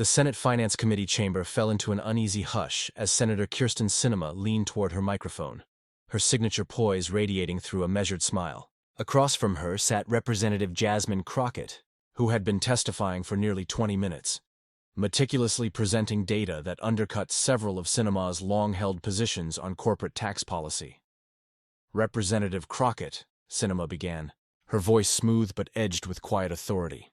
The Senate Finance Committee chamber fell into an uneasy hush as Senator Kyrsten Sinema leaned toward her microphone, her signature poise radiating through a measured smile. Across from her sat Representative Jasmine Crockett, who had been testifying for nearly 20 minutes, meticulously presenting data that undercut several of Sinema's long-held positions on corporate tax policy. "Representative Crockett," Sinema began, her voice smooth but edged with quiet authority.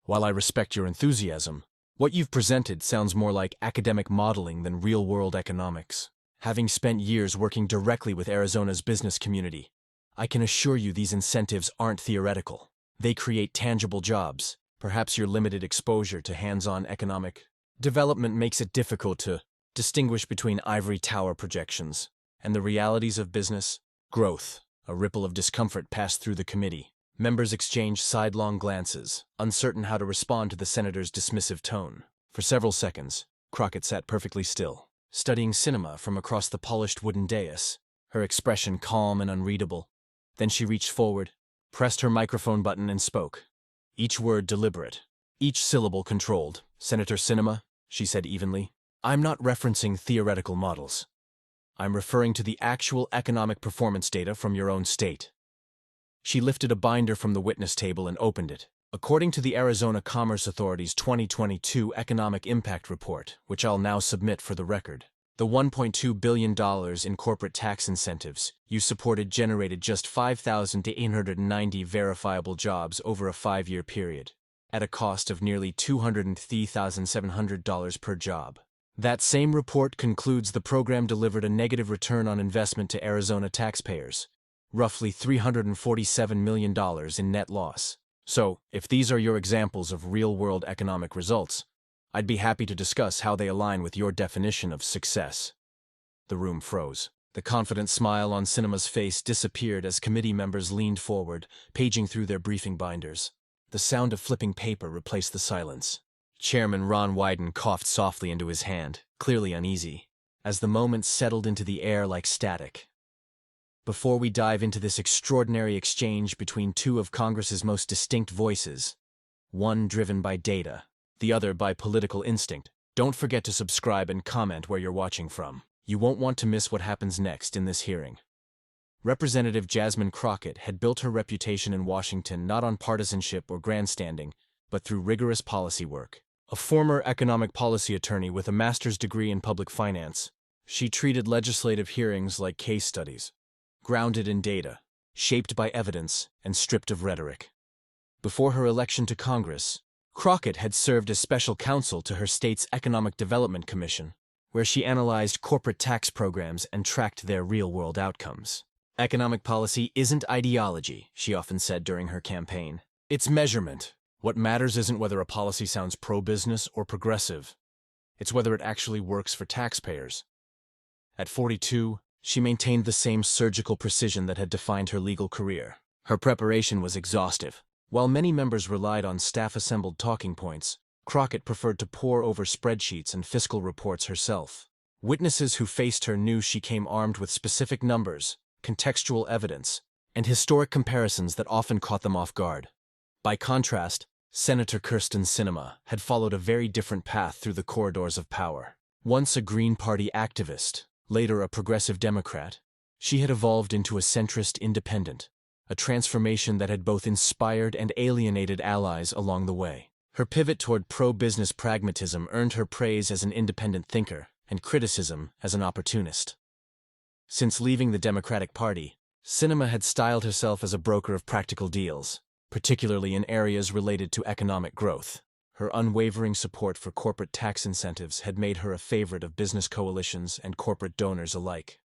"While I respect your enthusiasm, what you've presented sounds more like academic modeling than real-world economics. Having spent years working directly with Arizona's business community, I can assure you these incentives aren't theoretical. They create tangible jobs. Perhaps your limited exposure to hands-on economic development makes it difficult to distinguish between ivory tower projections and the realities of business growth." A ripple of discomfort passed through the committee. Members exchanged sidelong glances, uncertain how to respond to the senator's dismissive tone. For several seconds, Crockett sat perfectly still, studying Sinema from across the polished wooden dais, her expression calm and unreadable. Then she reached forward, pressed her microphone button and spoke. Each word deliberate, each syllable controlled. "Senator Sinema," she said evenly, "I'm not referencing theoretical models. I'm referring to the actual economic performance data from your own state." She lifted a binder from the witness table and opened it. "According to the Arizona Commerce Authority's 2022 Economic Impact Report, which I'll now submit for the record, the $1.2 billion in corporate tax incentives you supported generated just 5,890 verifiable jobs over a 5-year period, at a cost of nearly $203,700 per job. That same report concludes the program delivered a negative return on investment to Arizona taxpayers, roughly $347 million in net loss. So, if these are your examples of real-world economic results, I'd be happy to discuss how they align with your definition of success." The room froze. The confident smile on Sinema's face disappeared as committee members leaned forward, paging through their briefing binders. The sound of flipping paper replaced the silence. Chairman Ron Wyden coughed softly into his hand, clearly uneasy, as the moment settled into the air like static. "Before we dive into this extraordinary exchange between two of Congress's most distinct voices, one driven by data, the other by political instinct, don't forget to subscribe and comment where you're watching from. You won't want to miss what happens next in this hearing." Representative Jasmine Crockett had built her reputation in Washington not on partisanship or grandstanding, but through rigorous policy work. A former economic policy attorney with a master's degree in public finance, she treated legislative hearings like case studies, grounded in data, shaped by evidence, and stripped of rhetoric. Before her election to Congress, Crockett had served as special counsel to her state's Economic Development Commission, where she analyzed corporate tax programs and tracked their real-world outcomes. "Economic policy isn't ideology," she often said during her campaign. "It's measurement. What matters isn't whether a policy sounds pro-business or progressive. It's whether it actually works for taxpayers." At 42, she maintained the same surgical precision that had defined her legal career. Her preparation was exhaustive. While many members relied on staff-assembled talking points, Crockett preferred to pore over spreadsheets and fiscal reports herself. Witnesses who faced her knew she came armed with specific numbers, contextual evidence, and historic comparisons that often caught them off guard. By contrast, Senator Kyrsten Sinema had followed a very different path through the corridors of power. Once a Green Party activist, later a progressive Democrat, she had evolved into a centrist independent, a transformation that had both inspired and alienated allies along the way. Her pivot toward pro-business pragmatism earned her praise as an independent thinker and criticism as an opportunist. Since leaving the Democratic Party, Sinema had styled herself as a broker of practical deals, particularly in areas related to economic growth. Her unwavering support for corporate tax incentives had made her a favorite of business coalitions and corporate donors alike.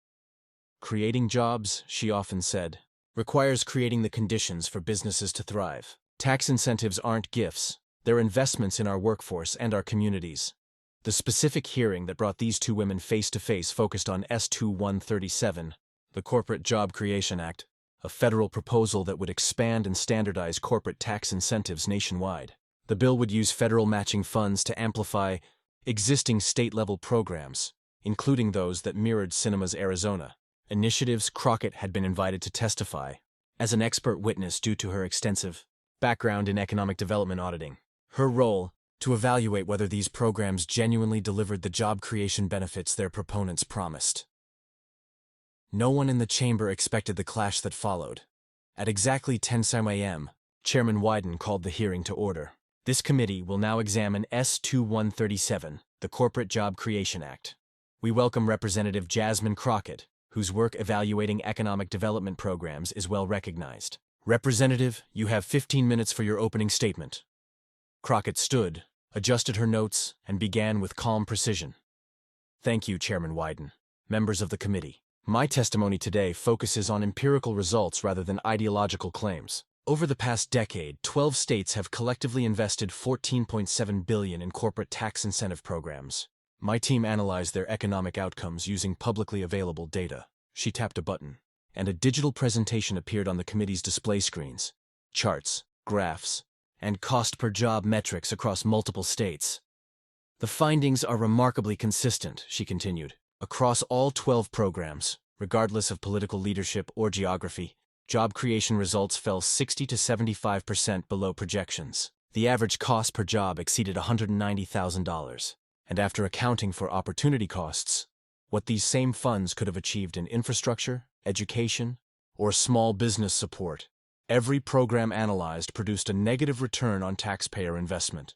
"Creating jobs," she often said, "requires creating the conditions for businesses to thrive. Tax incentives aren't gifts, they're investments in our workforce and our communities." The specific hearing that brought these two women face-to-face focused on S-2137, the Corporate Job Creation Act, a federal proposal that would expand and standardize corporate tax incentives nationwide. The bill would use federal matching funds to amplify existing state-level programs, including those that mirrored Sinema's Arizona initiatives. Crockett had been invited to testify as an expert witness due to her extensive background in economic development auditing. Her role, to evaluate whether these programs genuinely delivered the job creation benefits their proponents promised. No one in the chamber expected the clash that followed. At exactly 10 a.m., Chairman Wyden called the hearing to order. This committee will now examine S-2137, the Corporate Job Creation Act. We welcome Representative Jasmine Crockett, whose work evaluating economic development programs is well recognized. Representative, you have 15 minutes for your opening statement. Crockett stood, adjusted her notes, and began with calm precision. Thank you, Chairman Wyden. Members of the committee. My testimony today focuses on empirical results rather than ideological claims. Over the past decade, 12 states have collectively invested $14.7 billion in corporate tax incentive programs. My team analyzed their economic outcomes using publicly available data. She tapped a button, and a digital presentation appeared on the committee's display screens. Charts, graphs, and cost-per-job metrics across multiple states. The findings are remarkably consistent, she continued. Across all 12 programs, regardless of political leadership or geography, job creation results fell 60 to 75% below projections. The average cost per job exceeded $190,000, and after accounting for opportunity costs, what these same funds could have achieved in infrastructure, education, or small business support, every program analyzed produced a negative return on taxpayer investment.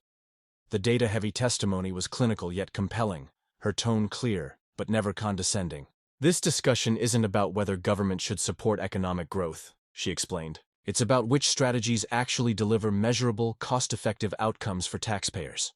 The data-heavy testimony was clinical yet compelling, her tone clear, but never condescending. This discussion isn't about whether government should support economic growth, she explained. It's about which strategies actually deliver measurable, cost-effective outcomes for taxpayers.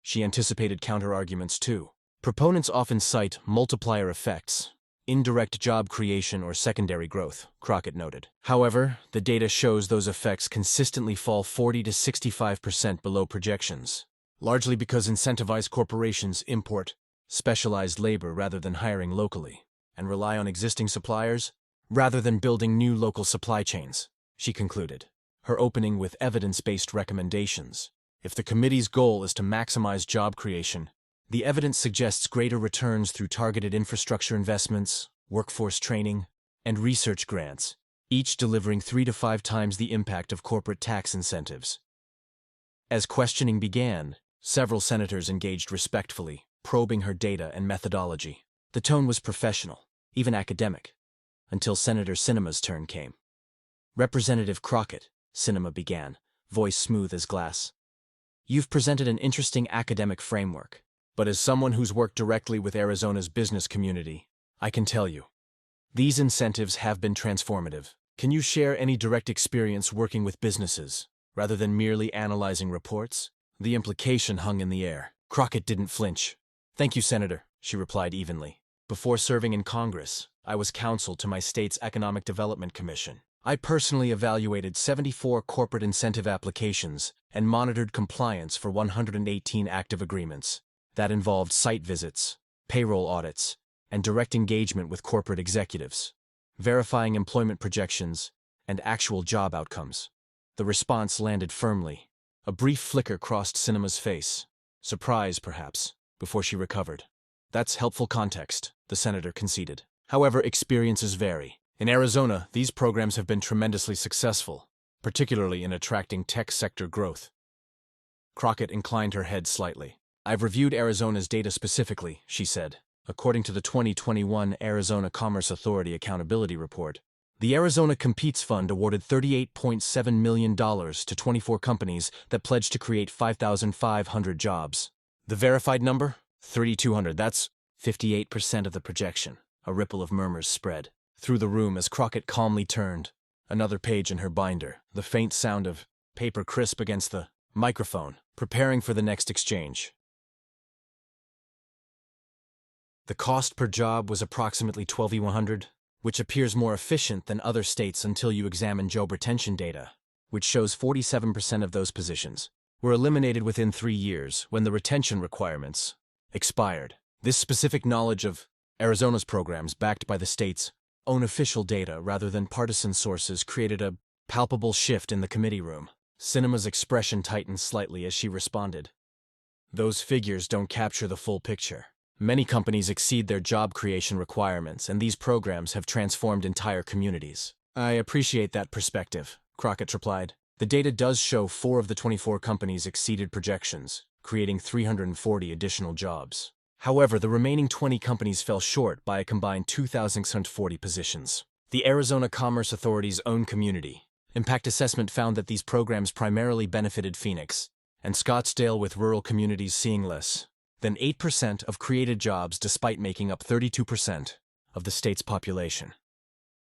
She anticipated counter-arguments too. Proponents often cite multiplier effects, indirect job creation or secondary growth, Crockett noted. However, the data shows those effects consistently fall 40 to 65% below projections, largely because incentivized corporations import specialized labor rather than hiring locally, and rely on existing suppliers rather than building new local supply chains, she concluded, her opening with evidence-based recommendations. If the committee's goal is to maximize job creation, the evidence suggests greater returns through targeted infrastructure investments, workforce training, and research grants, each delivering 3 to 5 times the impact of corporate tax incentives. As questioning began, several senators engaged respectfully, probing her data and methodology. The tone was professional, even academic, until Senator Sinema's turn came. Representative Crockett, Sinema began, voice smooth as glass. You've presented an interesting academic framework, but as someone who's worked directly with Arizona's business community, I can tell you, these incentives have been transformative. Can you share any direct experience working with businesses, rather than merely analyzing reports? The implication hung in the air. Crockett didn't flinch. Thank you, Senator, she replied evenly. Before serving in Congress, I was counsel to my state's Economic Development Commission. I personally evaluated 74 corporate incentive applications and monitored compliance for 118 active agreements. That involved site visits, payroll audits, and direct engagement with corporate executives, verifying employment projections and actual job outcomes. The response landed firmly. A brief flicker crossed Sinema's face. Surprise, perhaps, before she recovered. That's helpful context, the senator conceded. However, experiences vary. In Arizona, these programs have been tremendously successful, particularly in attracting tech sector growth. Crockett inclined her head slightly. I've reviewed Arizona's data specifically, she said. According to the 2021 Arizona Commerce Authority Accountability Report, the Arizona Competes Fund awarded $38.7 million to 24 companies that pledged to create 5,500 jobs. The verified number? 3,200. That's 58% of the projection. A ripple of murmurs spread through the room as Crockett calmly turned another page in her binder, the faint sound of paper crisp against the microphone, preparing for the next exchange. The cost per job was approximately $12,100, which appears more efficient than other states until you examine job retention data, which shows 47% of those positions were eliminated within 3 years when the retention requirements expired. This specific knowledge of Arizona's programs backed by the state's own official data rather than partisan sources created a palpable shift in the committee room. Sinema's expression tightened slightly as she responded. Those figures don't capture the full picture. Many companies exceed their job creation requirements, and these programs have transformed entire communities. I appreciate that perspective, Crockett replied. The data does show 4 of the 24 companies exceeded projections, creating 340 additional jobs. However, the remaining 20 companies fell short by a combined 2,640 positions. The Arizona Commerce Authority's own community impact assessment found that these programs primarily benefited Phoenix and Scottsdale, with rural communities seeing less than 8% of created jobs despite making up 32% of the state's population.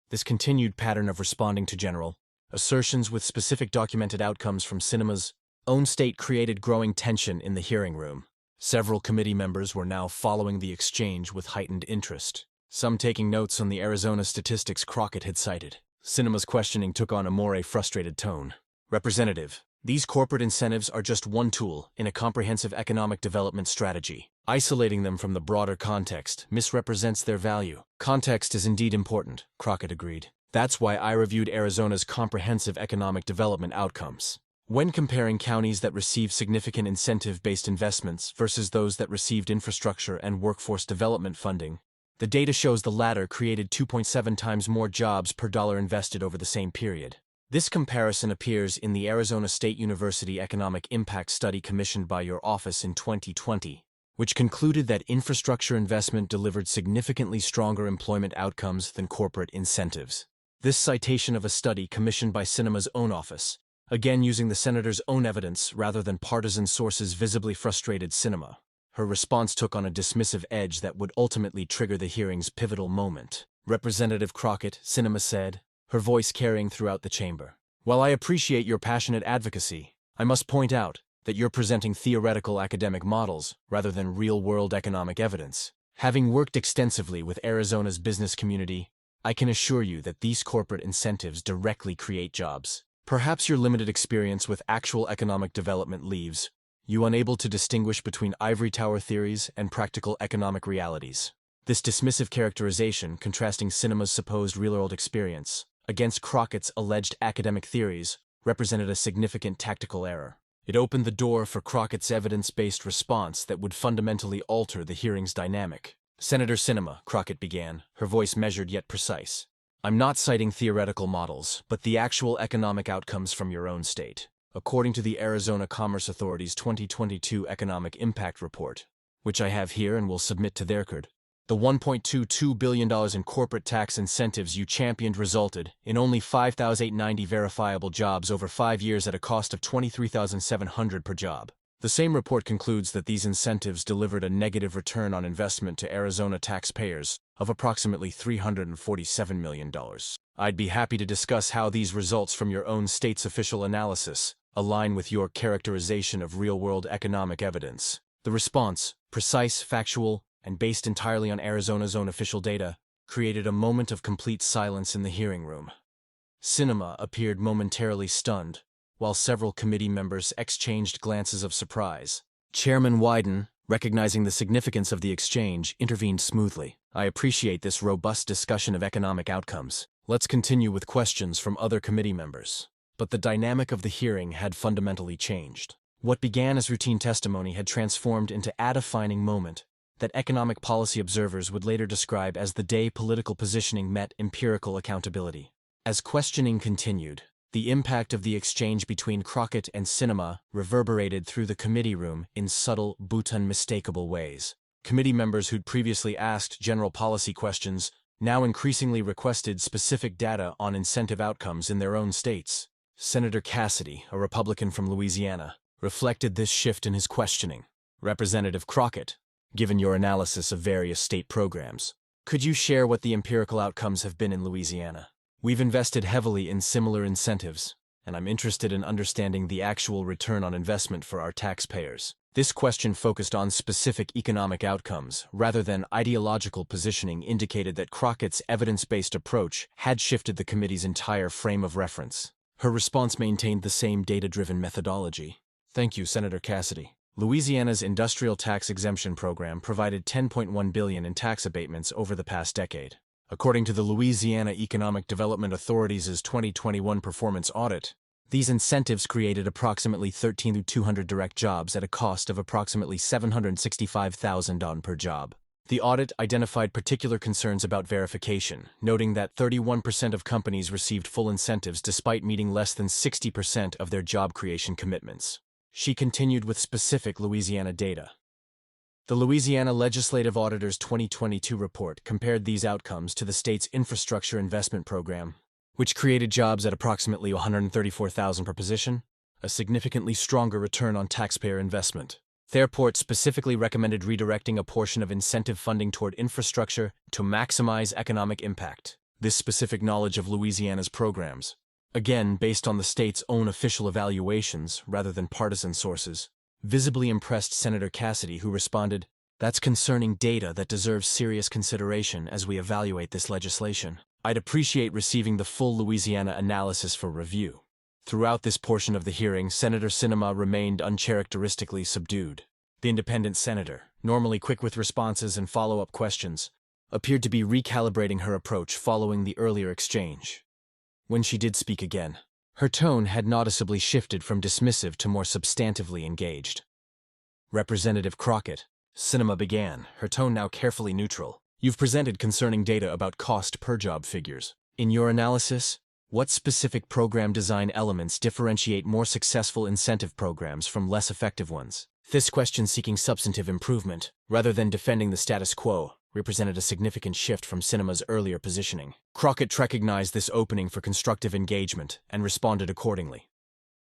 This continued pattern of responding to general assertions with specific documented outcomes from Sinema's own state created growing tension in the hearing room. Several committee members were now following the exchange with heightened interest, some taking notes on the Arizona statistics Crockett had cited. Sinema's questioning took on a more frustrated tone. Representative, these corporate incentives are just one tool in a comprehensive economic development strategy. Isolating them from the broader context misrepresents their value. Context is indeed important, Crockett agreed. That's why I reviewed Arizona's comprehensive economic development outcomes. When comparing counties that received significant incentive-based investments versus those that received infrastructure and workforce development funding, the data shows the latter created 2.7 times more jobs per dollar invested over the same period. This comparison appears in the Arizona State University Economic Impact Study commissioned by your office in 2020, which concluded that infrastructure investment delivered significantly stronger employment outcomes than corporate incentives. This citation of a study commissioned by Sinema's own office, again using the senator's own evidence rather than partisan sources, visibly frustrated Sinema. Her response took on a dismissive edge that would ultimately trigger the hearing's pivotal moment. Representative Crockett, Sinema said, her voice carrying throughout the chamber. While I appreciate your passionate advocacy, I must point out that you're presenting theoretical academic models rather than real-world economic evidence. Having worked extensively with Arizona's business community, I can assure you that these corporate incentives directly create jobs. Perhaps your limited experience with actual economic development leaves you unable to distinguish between ivory tower theories and practical economic realities. This dismissive characterization, contrasting Sinema's supposed real-world experience against Crockett's alleged academic theories, represented a significant tactical error. It opened the door for Crockett's evidence-based response that would fundamentally alter the hearing's dynamic. Senator Sinema, Crockett began, her voice measured yet precise. I'm not citing theoretical models, but the actual economic outcomes from your own state. According to the Arizona Commerce Authority's 2022 Economic Impact Report, which I have here and will submit to the record, the $1.22 billion in corporate tax incentives you championed resulted in only 5,890 verifiable jobs over 5 years at a cost of $23,700 per job. The same report concludes that these incentives delivered a negative return on investment to Arizona taxpayers of approximately $347 million. I'd be happy to discuss how these results from your own state's official analysis align with your characterization of real-world economic evidence. The response, precise, factual, and based entirely on Arizona's own official data, created a moment of complete silence in the hearing room. Sinema appeared momentarily stunned, while several committee members exchanged glances of surprise. Chairman Wyden, recognizing the significance of the exchange, intervened smoothly. I appreciate this robust discussion of economic outcomes. Let's continue with questions from other committee members. But the dynamic of the hearing had fundamentally changed. What began as routine testimony had transformed into a defining moment that economic policy observers would later describe as the day political positioning met empirical accountability. As questioning continued, the impact of the exchange between Crockett and Sinema reverberated through the committee room in subtle but unmistakable ways. Committee members who'd previously asked general policy questions now increasingly requested specific data on incentive outcomes in their own states. Senator Cassidy, a Republican from Louisiana, reflected this shift in his questioning. Representative Crockett, given your analysis of various state programs, could you share what the empirical outcomes have been in Louisiana? We've invested heavily in similar incentives, and I'm interested in understanding the actual return on investment for our taxpayers. This question focused on specific economic outcomes rather than ideological positioning, indicated that Crockett's evidence-based approach had shifted the committee's entire frame of reference. Her response maintained the same data-driven methodology. Thank you, Senator Cassidy. Louisiana's industrial tax exemption program provided $10.1 billion in tax abatements over the past decade. According to the Louisiana Economic Development Authority's 2021 performance audit, these incentives created approximately 13,200 direct jobs at a cost of approximately $765,000 per job. The audit identified particular concerns about verification, noting that 31% of companies received full incentives despite meeting less than 60% of their job creation commitments. She continued with specific Louisiana data. The Louisiana Legislative Auditor's 2022 report compared these outcomes to the state's Infrastructure Investment Program, which created jobs at approximately $134,000 per position, a significantly stronger return on taxpayer investment. The report specifically recommended redirecting a portion of incentive funding toward infrastructure to maximize economic impact. This specific knowledge of Louisiana's programs, again based on the state's own official evaluations rather than partisan sources, visibly impressed Senator Cassidy, who responded, "That's concerning data that deserves serious consideration as we evaluate this legislation. I'd appreciate receiving the full Louisiana analysis for review." Throughout this portion of the hearing, Senator Sinema remained uncharacteristically subdued. The independent senator, normally quick with responses and follow-up questions, appeared to be recalibrating her approach following the earlier exchange. When she did speak again, her tone had noticeably shifted from dismissive to more substantively engaged. "Representative Crockett," Sinema began, her tone now carefully neutral, "you've presented concerning data about cost per job figures. In your analysis, what specific program design elements differentiate more successful incentive programs from less effective ones?" This question, seeking substantive improvement, rather than defending the status quo, represented a significant shift from Sinema's earlier positioning. Crockett recognized this opening for constructive engagement and responded accordingly.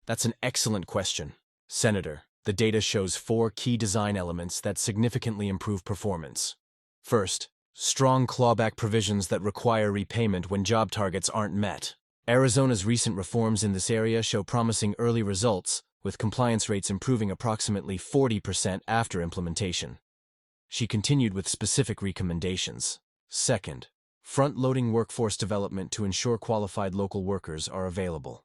"That's an excellent question, Senator. The data shows 4 key design elements that significantly improve performance. First, strong clawback provisions that require repayment when job targets aren't met. Arizona's recent reforms in this area show promising early results, with compliance rates improving approximately 40% after implementation." She continued with specific recommendations. Second, front-loading workforce development to ensure qualified local workers are available.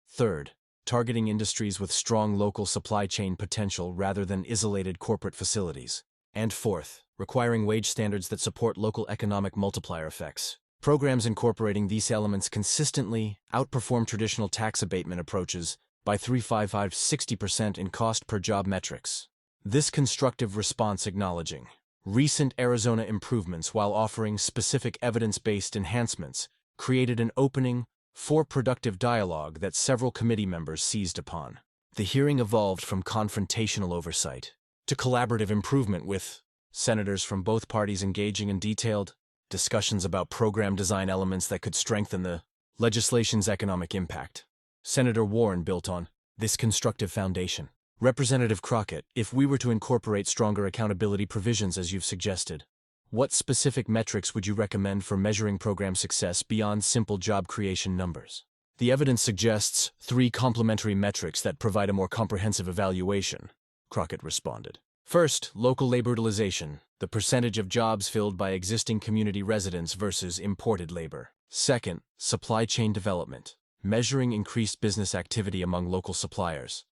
Third, targeting industries with strong local supply chain potential rather than isolated corporate facilities. And fourth, requiring wage standards that support local economic multiplier effects. Programs incorporating these elements consistently outperform traditional tax abatement approaches by 355-60% in cost per job metrics. This constructive response acknowledging recent Arizona improvements while offering specific evidence-based enhancements created an opening for productive dialogue that several committee members seized upon. The hearing evolved from confrontational oversight to collaborative improvement, with senators from both parties engaging in detailed discussions about program design elements that could strengthen the legislation's economic impact. Senator Warren built on this constructive foundation. "Representative Crockett, if we were to incorporate stronger accountability provisions as you've suggested, what specific metrics would you recommend for measuring program success beyond simple job creation numbers?" "The evidence suggests 3 complementary metrics that provide a more comprehensive evaluation," Crockett responded. "First, local labor utilization, the percentage of jobs filled by existing community residents versus imported labor. Second, supply chain development, measuring increased business activity among local suppliers.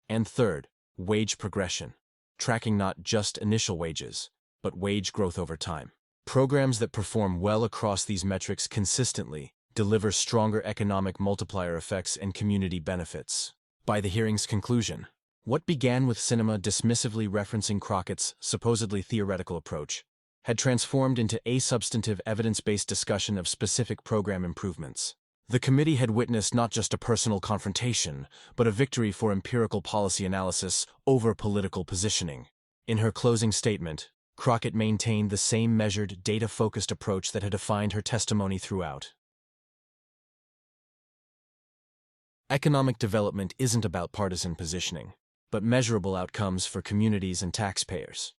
And third, wage progression, tracking not just initial wages, but wage growth over time. Programs that perform well across these metrics consistently deliver stronger economic multiplier effects and community benefits." By the hearing's conclusion, what began with Sinema dismissively referencing Crockett's supposedly theoretical approach had transformed into a substantive evidence-based discussion of specific program improvements. The committee had witnessed not just a personal confrontation, but a victory for empirical policy analysis over political positioning. In her closing statement, Crockett maintained the same measured, data-focused approach that had defined her testimony throughout. Economic development isn't about partisan positioning, but measurable outcomes for communities and taxpayers.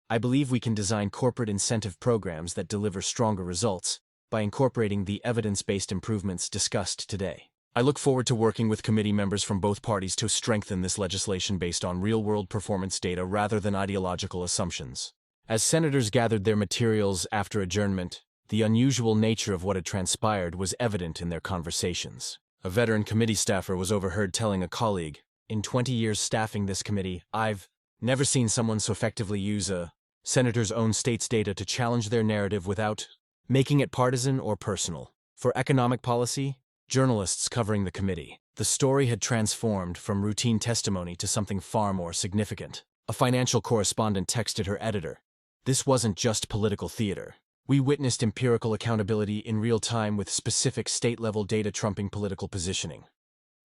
I believe we can design corporate incentive programs that deliver stronger results by incorporating the evidence-based improvements discussed today. I look forward to working with committee members from both parties to strengthen this legislation based on real-world performance data rather than ideological assumptions. As senators gathered their materials after adjournment, the unusual nature of what had transpired was evident in their conversations. A veteran committee staffer was overheard telling a colleague, "In 20 years staffing this committee, I've never seen someone so effectively use a senator's own state's data to challenge their narrative without making it partisan or personal." For economic policy, journalists covering the committee, the story had transformed from routine testimony to something far more significant. A financial correspondent texted her editor, This wasn't just political theater. We witnessed empirical accountability in real time with specific state-level data trumping political positioning.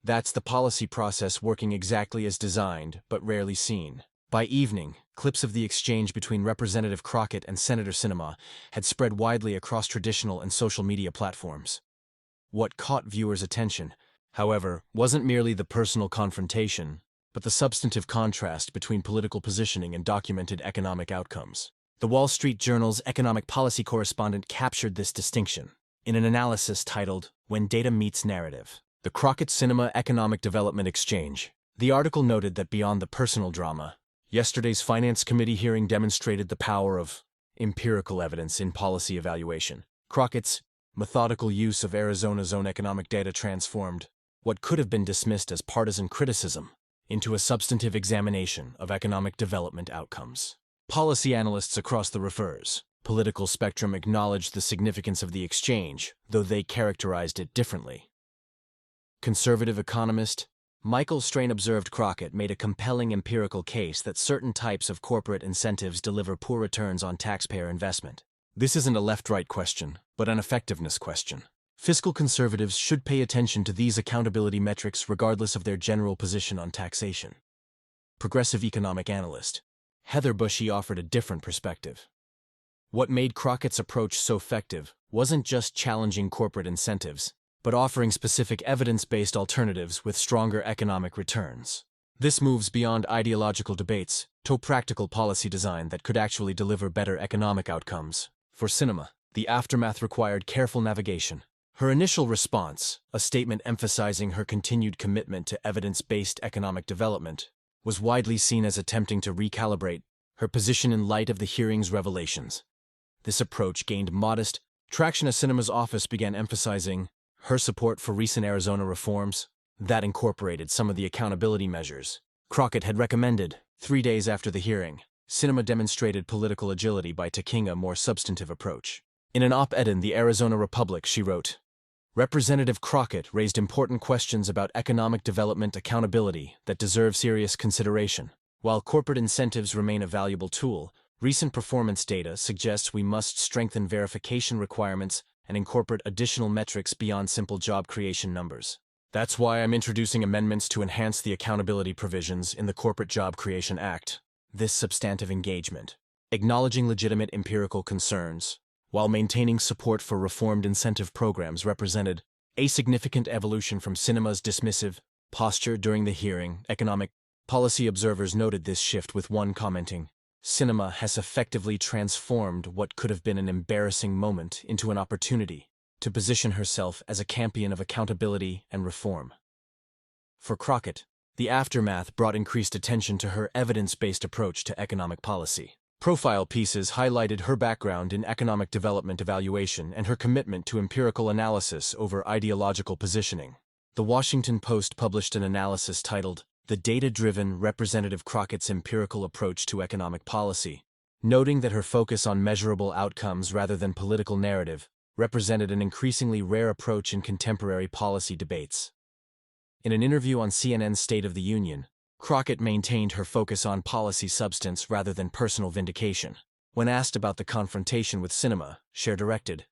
That's the policy process working exactly as designed, but rarely seen. By evening, clips of the exchange between Representative Crockett and Senator Sinema had spread widely across traditional and social media platforms. What caught viewers' attention, however, wasn't merely the personal confrontation, but the substantive contrast between political positioning and documented economic outcomes. The Wall Street Journal's economic policy correspondent captured this distinction in an analysis titled, "When Data Meets Narrative: The Crockett-Sinema Economic Development Exchange." The article noted that beyond the personal drama, yesterday's Finance Committee hearing demonstrated the power of empirical evidence in policy evaluation. Crockett's methodical use of Arizona's own economic data transformed what could have been dismissed as partisan criticism into a substantive examination of economic development outcomes. Policy analysts across the political spectrum acknowledged the significance of the exchange, though they characterized it differently. Conservative economist Michael Strain observed Crockett made a compelling empirical case that certain types of corporate incentives deliver poor returns on taxpayer investment. This isn't a left-right question, but an effectiveness question. Fiscal conservatives should pay attention to these accountability metrics regardless of their general position on taxation. Progressive economic analyst Heather Bushy offered a different perspective. What made Crockett's approach so effective wasn't just challenging corporate incentives, but offering specific evidence-based alternatives with stronger economic returns. This moves beyond ideological debates to practical policy design that could actually deliver better economic outcomes. For Sinema, the aftermath required careful navigation. Her initial response, a statement emphasizing her continued commitment to evidence-based economic development, was widely seen as attempting to recalibrate her position in light of the hearing's revelations. This approach gained modest traction as Sinema's office began emphasizing her support for recent Arizona reforms that incorporated some of the accountability measures Crockett had recommended. 3 days after the hearing, Sinema demonstrated political agility by taking a more substantive approach. In an op-ed in the Arizona Republic, she wrote, "Representative Crockett raised important questions about economic development accountability that deserve serious consideration. While corporate incentives remain a valuable tool, recent performance data suggests we must strengthen verification requirements and incorporate additional metrics beyond simple job creation numbers. That's why I'm introducing amendments to enhance the accountability provisions in the Corporate Job Creation Act." This substantive engagement, acknowledging legitimate empirical concerns, while maintaining support for reformed incentive programs, represented a significant evolution from Sinema's dismissive posture during the hearing. Economic policy observers noted this shift, with one commenting, "Sinema has effectively transformed what could have been an embarrassing moment into an opportunity to position herself as a champion of accountability and reform." For Crockett, the aftermath brought increased attention to her evidence-based approach to economic policy. Profile pieces highlighted her background in economic development evaluation and her commitment to empirical analysis over ideological positioning. The Washington Post published an analysis titled, "The Data-Driven Representative Crockett's Empirical Approach to Economic Policy," noting that her focus on measurable outcomes rather than political narrative represented an increasingly rare approach in contemporary policy debates. In an interview on CNN's State of the Union, Crockett maintained her focus on policy substance rather than personal vindication. When asked about the confrontation with Sinema, she directed,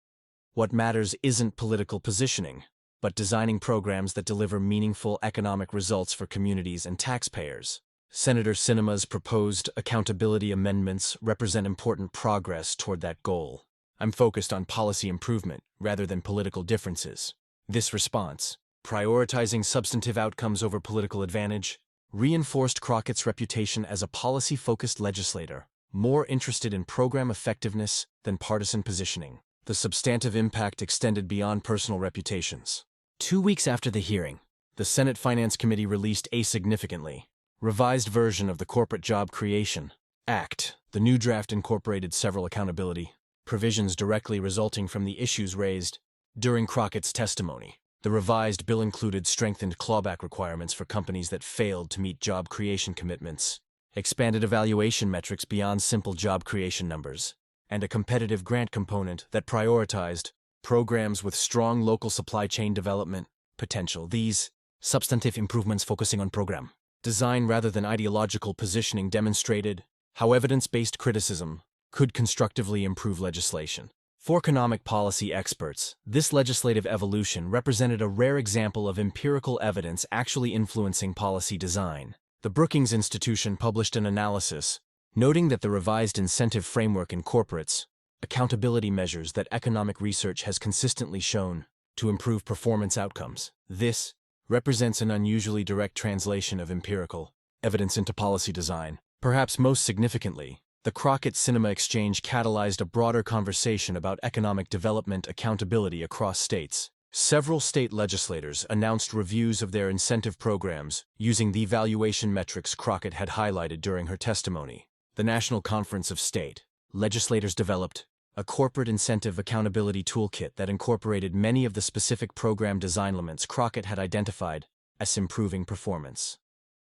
"What matters isn't political positioning, but designing programs that deliver meaningful economic results for communities and taxpayers." Senator Sinema's proposed accountability amendments represent important progress toward that goal. "I'm focused on policy improvement rather than political differences." This response, prioritizing substantive outcomes over political advantage, reinforced Crockett's reputation as a policy-focused legislator, more interested in program effectiveness than partisan positioning. The substantive impact extended beyond personal reputations. 2 weeks after the hearing, the Senate Finance Committee released a significantly revised version of the Corporate Job Creation Act. The new draft incorporated several accountability provisions directly resulting from the issues raised during Crockett's testimony. The revised bill included strengthened clawback requirements for companies that failed to meet job creation commitments, expanded evaluation metrics beyond simple job creation numbers, and a competitive grant component that prioritized programs with strong local supply chain development potential. These substantive improvements, focusing on program design rather than ideological positioning, demonstrated how evidence-based criticism could constructively improve legislation. For economic policy experts, this legislative evolution represented a rare example of empirical evidence actually influencing policy design. The Brookings Institution published an analysis noting that the revised incentive framework incorporates accountability measures that economic research has consistently shown to improve performance outcomes. This represents an unusually direct translation of empirical evidence into policy design. Perhaps most significantly, the Crockett-Sinema exchange catalyzed a broader conversation about economic development accountability across states. Several state legislators announced reviews of their incentive programs using the evaluation metrics Crockett had highlighted during her testimony. The National Conference of State legislators developed a corporate incentive accountability toolkit that incorporated many of the specific program design elements Crockett had identified as improving performance.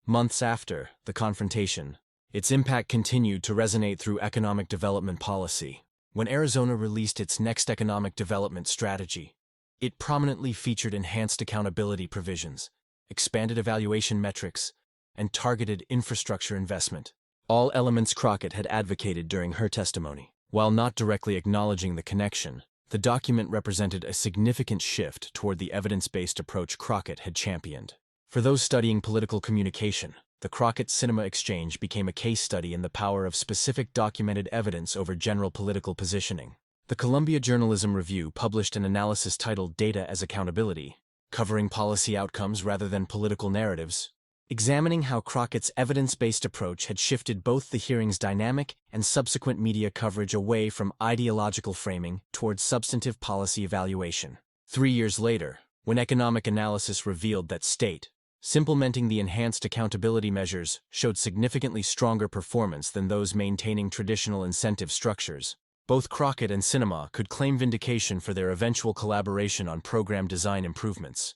Months after the confrontation, its impact continued to resonate through economic development policy. When Arizona released its next economic development strategy, it prominently featured enhanced accountability provisions, expanded evaluation metrics, and targeted infrastructure investment, all elements Crockett had advocated during her testimony. While not directly acknowledging the connection, the document represented a significant shift toward the evidence-based approach Crockett had championed. For those studying political communication, the Crockett-Sinema exchange became a case study in the power of specific documented evidence over general political positioning. The Columbia Journalism Review published an analysis titled Data as Accountability, covering policy outcomes rather than political narratives, examining how Crockett's evidence-based approach had shifted both the hearing's dynamic and subsequent media coverage away from ideological framing towards substantive policy evaluation. 3 years later, when economic analysis revealed that states implementing the enhanced accountability measures showed significantly stronger performance than those maintaining traditional incentive structures, both Crockett and Sinema could claim vindication for their eventual collaboration on program design improvements.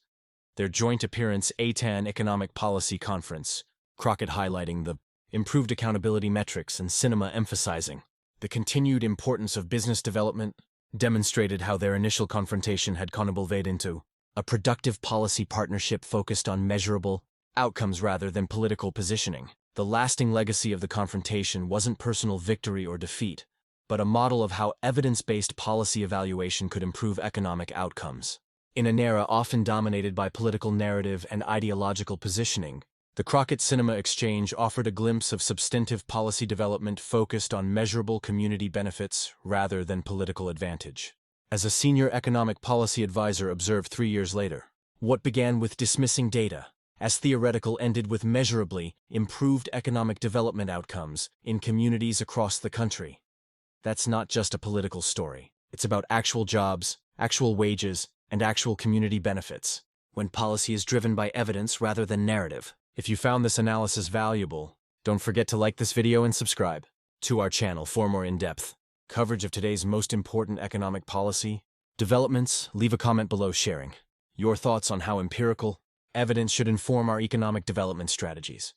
Their joint appearance at ATAN Economic Policy Conference, Crockett highlighting the improved accountability metrics and Sinema emphasizing the continued importance of business development, demonstrated how their initial confrontation had convolved into a productive policy partnership focused on measurable outcomes rather than political positioning. The lasting legacy of the confrontation wasn't personal victory or defeat, but a model of how evidence-based policy evaluation could improve economic outcomes. In an era often dominated by political narrative and ideological positioning, the Crockett-Sinema exchange offered a glimpse of substantive policy development focused on measurable community benefits rather than political advantage. As a senior economic policy advisor observed 3 years later, what began with dismissing data as theoretical ended with measurably improved economic development outcomes in communities across the country. That's not just a political story. It's about actual jobs, actual wages, and actual community benefits, when policy is driven by evidence rather than narrative. If you found this analysis valuable, don't forget to like this video and subscribe to our channel for more in-depth coverage of today's most important economic policy developments. Leave a comment below sharing your thoughts on how empirical evidence should inform our economic development strategies.